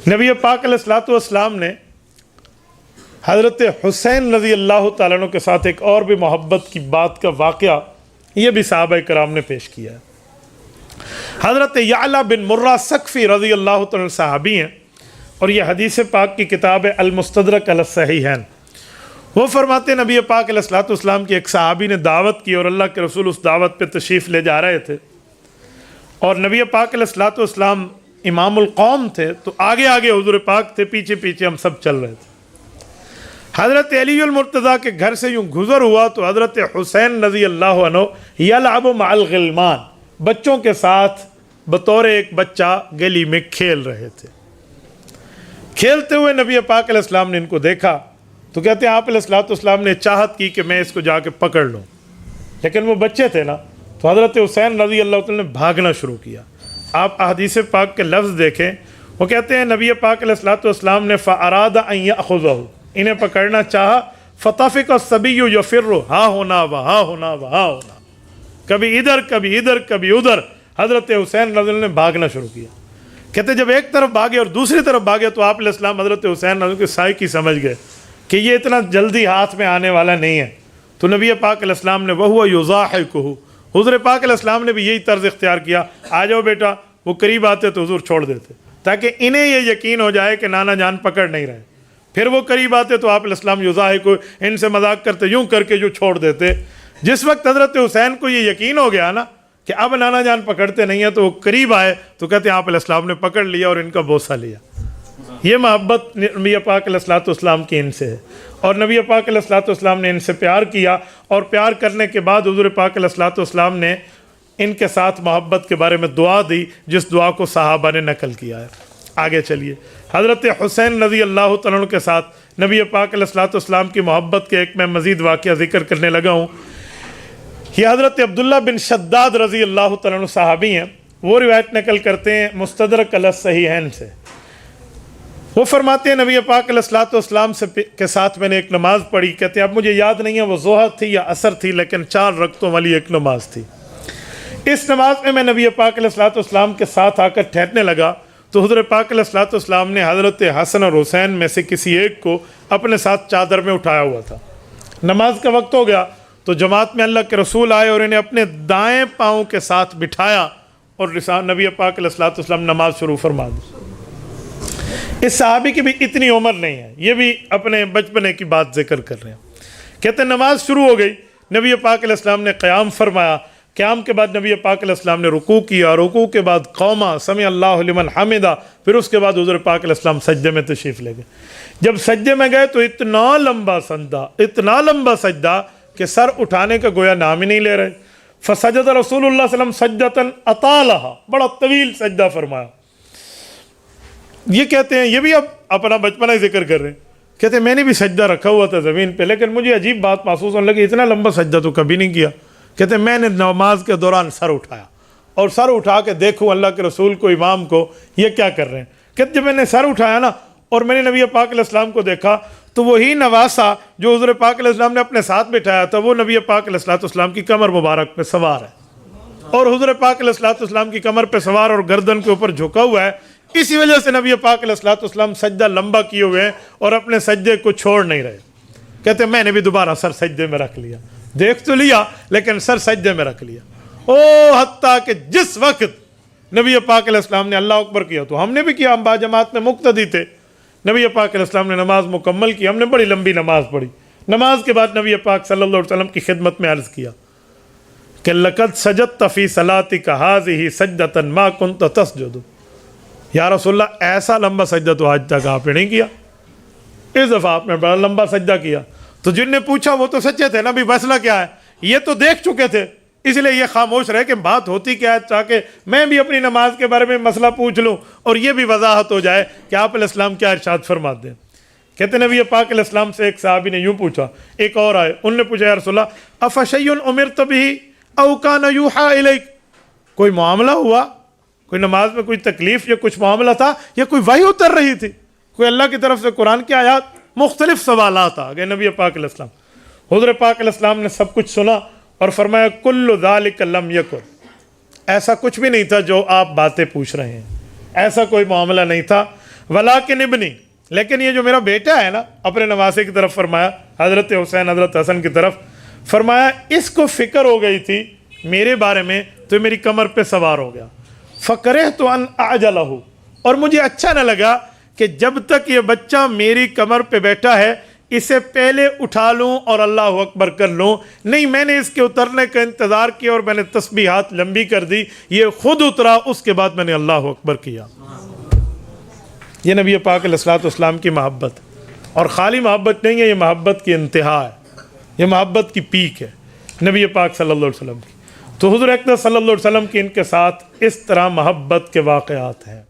نبی پاک علیہ الصلوۃ والسلام نے حضرت حسین رضی اللہ تعالیٰ عنہ کے ساتھ ایک اور بھی محبت کی بات کا واقعہ یہ بھی صحابہ کرام نے پیش کیا ہے۔ حضرت یعلا بن مرہ ثقفی رضی اللہ تعالیٰ صحابی ہیں، اور یہ حدیث پاک کی کتاب ہے المستدرک علی الصحیحین۔ وہ فرماتے ہیں نبی پاک علیہ الصلوۃ والسلام کی ایک صحابی نے دعوت کی اور اللہ کے رسول اس دعوت پہ تشریف لے جا رہے تھے، اور نبی پاک علیہ الصلوۃ والسلام امام القوم تھے، تو آگے آگے حضور پاک تھے، پیچھے پیچھے ہم سب چل رہے تھے۔ حضرت علی المرتضیٰ کے گھر سے یوں گزر ہوا تو حضرت حسین رضی اللہ عنہ یلعب مع الغلمان، بچوں کے ساتھ بطور ایک بچہ گلی میں کھیل رہے تھے۔ کھیلتے ہوئے نبی پاک علیہ السلام نے ان کو دیکھا تو کہتے ہیں آپ علیہ الصلوۃ والسلام نے چاہت کی کہ میں اس کو جا کے پکڑ لوں، لیکن وہ بچے تھے نا، تو حضرت حسین رضی اللہ تعالیٰ نے بھاگنا شروع کیا۔ آپ احادیث پاک کے لفظ دیکھیں، وہ کہتے ہیں نبی پاک علیہ الصلوۃ والسلام نے فَأَرَادَ أَن يَأْخُذَهُ، انہیں پکڑنا چاہا، فَطَفِقَ الصَّبِيُّ يَفِرُّ ہاں ہونا وہاں ہونا وہاں ہونا، کبھی ادھر کبھی ادھر کبھی ادھر۔ حضرت حسین رضی اللہ نے بھاگنا شروع کیا۔ کہتے جب ایک طرف بھاگے اور دوسری طرف بھاگے تو آپ علیہ السلام حضرت حسین رضی اللہ کے سائے کی سمجھ گئے کہ یہ اتنا جلدی ہاتھ میں آنے والا نہیں ہے، تو نبی پاک علیہ السلام نے وَهُوَ يُضَاحِكُهُ، حضور پاک علیہ السلام نے بھی یہی طرز اختیار کیا، آ جاؤ بیٹا، وہ قریب آتے تو حضور چھوڑ دیتے تاکہ انہیں یہ یقین ہو جائے کہ نانا جان پکڑ نہیں رہے۔ پھر وہ قریب آتے تو آپ علیہ السلام یضاحک، ان سے مذاق کرتے، یوں کر کے جو چھوڑ دیتے۔ جس وقت حضرت حسین کو یہ یقین ہو گیا نا کہ اب نانا جان پکڑتے نہیں ہیں، تو وہ قریب آئے تو کہتے ہیں آپ علیہ السلام نے پکڑ لیا اور ان کا بوسہ لیا۔ یہ محبت نبی پاک علیہ الصلوۃ والسلام کی ان سے ہے، اور نبی پاک علیہ الصلوۃ والسلام نے ان سے پیار کیا، اور پیار کرنے کے بعد حضور پاک علیہ الصلوۃ والسلام نے ان کے ساتھ محبت کے بارے میں دعا دی، جس دعا کو صحابہ نے نقل کیا ہے۔ آگے چلیے، حضرت حسین رضی اللہ تعالیٰ عنہ کے ساتھ نبی پاک علیہ الصلوۃ والسلام کی محبت کے ایک میں مزید واقعہ ذکر کرنے لگا ہوں۔ یہ حضرت عبداللہ بن شداد رضی اللہ تعالیٰ عنہ صحابی ہیں، وہ روایت نقل کرتے ہیں مستدرک علی الصحیحین سے۔ وہ فرماتے ہیں نبی پاک علیہ الصلوۃ والسلام کے ساتھ میں نے ایک نماز پڑھی، کہتے ہیں اب مجھے یاد نہیں ہے وہ ظہر تھی یا عصر تھی، لیکن 4 رکعتوں والی ایک نماز تھی۔ اس نماز میں نبی پاک علیہ الصلوۃ والسلام کے ساتھ آ کر ٹھہرنے لگا تو حضور پاک علیہ الصلوۃ والسلام نے حضرت حسن اور حسین میں سے کسی ایک کو اپنے ساتھ چادر میں اٹھایا ہوا تھا۔ نماز کا وقت ہو گیا تو جماعت میں اللہ کے رسول آئے اور انہیں اپنے دائیں پاؤں کے ساتھ بٹھایا، اور نبی پاک علیہ الصلوۃ والسلام نماز شروع فرما دی۔ اس صحابی کی بھی اتنی عمر نہیں ہے، یہ بھی اپنے بچپنے کی بات ذکر کر رہے ہیں۔ کہتے ہیں نماز شروع ہو گئی، نبی پاک علیہ السلام نے قیام فرمایا، قیام کے بعد نبی پاک علیہ السلام نے رکوع کیا، رکوع کے بعد قوما سمع اللہ لمن حمدہ، پھر اس کے بعد حضور پاک علیہ السلام سجدے میں تشریف لے گئے۔ جب سجدے میں گئے تو اتنا لمبا سجدہ کہ سر اٹھانے کا گویا نام ہی نہیں لے رہے۔ فسجد رسول اللہ صلی اللہ علیہ وسلم سجدۃ اطالھا، بڑا طویل سجدہ فرمایا۔ یہ کہتے ہیں، یہ بھی اب اپنا بچپنا ہی ذکر کر رہے ہیں، کہتے ہیں میں نے بھی سجدہ رکھا ہوا تھا زمین پہ، لیکن مجھے عجیب بات محسوس ہونے لگی، اتنا لمبا سجدہ تو کبھی نہیں کیا۔ کہتے ہیں میں نے نماز کے دوران سر اٹھایا، اور سر اٹھا کے دیکھوں اللہ کے رسول کو، امام کو، یہ کیا کر رہے ہیں۔ کہتے جب میں نے سر اٹھایا نا اور میں نے نبی پاک علیہ السلام کو دیکھا تو وہی نواسہ جو حضور پاک علیہ السلام نے اپنے ساتھ بٹھایا تھا وہ نبی پاک علیہ السلام کی کمر مبارک پہ سوار ہے، اور حضور پاک علیہ السلام کی کمر پہ سوار اور گردن کے اوپر جھکا ہوا ہے۔ اسی وجہ سے نبی پاک علیہ السلام سجدہ لمبا کیے ہوئے ہیں اور اپنے سجدے کو چھوڑ نہیں رہے۔ کہتے ہیں میں نے بھی دوبارہ سر سجدے میں رکھ لیا، دیکھ تو لیا لیکن سر سجدے میں رکھ لیا۔ حتیٰ کہ جس وقت نبی پاک علیہ السلام نے اللہ اکبر کیا تو ہم نے بھی کیا، ہم باجماعت میں مقتدی تھے۔ نبی پاک علیہ السلام نے نماز مکمل کی، ہم نے بڑی لمبی نماز پڑھی۔ نماز کے بعد نبی پاک صلی اللہ علیہ وسلم کی خدمت میں عرض کیا کہ لقد سجدت فی صلاتک ھذہ سجدۃ ما کنت تسجد، یا رسول اللہ ایسا لمبا سجدہ تو آج تک آپ نے نہیں کیا، اس دفعہ آپ نے بڑا لمبا سجدہ کیا۔ تو جن نے پوچھا وہ تو سچے تھے نا، بھی مسئلہ کیا ہے، یہ تو دیکھ چکے تھے، اس لیے یہ خاموش رہے کہ بات ہوتی کیا ہے، تاکہ میں بھی اپنی نماز کے بارے میں مسئلہ پوچھ لوں اور یہ بھی وضاحت ہو جائے کہ آپ علیہ السلام کیا ارشاد فرماتے ہیں۔ کہتے ہیں نبی پاک علیہ السلام سے ایک صحابی نے یوں پوچھا، ایک اور آئے، انہوں نے پوچھا یا رسول اللہ افشیء امرت بہ او کان یوحی الیک، کوئی معاملہ ہوا، کوئی نماز میں کوئی تکلیف یا کچھ معاملہ تھا یا کوئی وحی اتر رہی تھی، کوئی اللہ کی طرف سے قرآن کی آیات، مختلف سوالات آ گئے نبی پاک علیہ السلام۔ حضور پاک علیہ السلام نے سب کچھ سنا اور فرمایا کل ذالک لم یکن، ایسا کچھ بھی نہیں تھا جو آپ باتیں پوچھ رہے ہیں، ایسا کوئی معاملہ نہیں تھا۔ ولیکن ابنی، لیکن یہ جو میرا بیٹا ہے نا، اپنے نواسے کی طرف فرمایا، حضرت حسین حضرت حسن کی طرف فرمایا، اس کو فکر ہو گئی تھی میرے بارے میں تو میری کمر پہ سوار ہو گیا، فکرہت ان اعجلہ، اور مجھے اچھا نہ لگا کہ جب تک یہ بچہ میری کمر پہ بیٹھا ہے اسے پہلے اٹھا لوں اور اللہ اکبر کر لوں، نہیں، میں نے اس کے اترنے کا انتظار کیا اور میں نے تسبیحات لمبی کر دی، یہ خود اترا، اس کے بعد میں نے اللہ اکبر کیا۔ یہ نبی پاک علیہ الصلوۃ والسلام کی محبت، اور خالی محبت نہیں ہے، یہ محبت کی انتہا ہے، یہ محبت کی پیک ہے نبی پاک صلی اللہ علیہ وسلم کی۔ تو حضور اکرم صلی اللہ علیہ وسلم کی ان کے ساتھ اس طرح محبت کے واقعات ہیں۔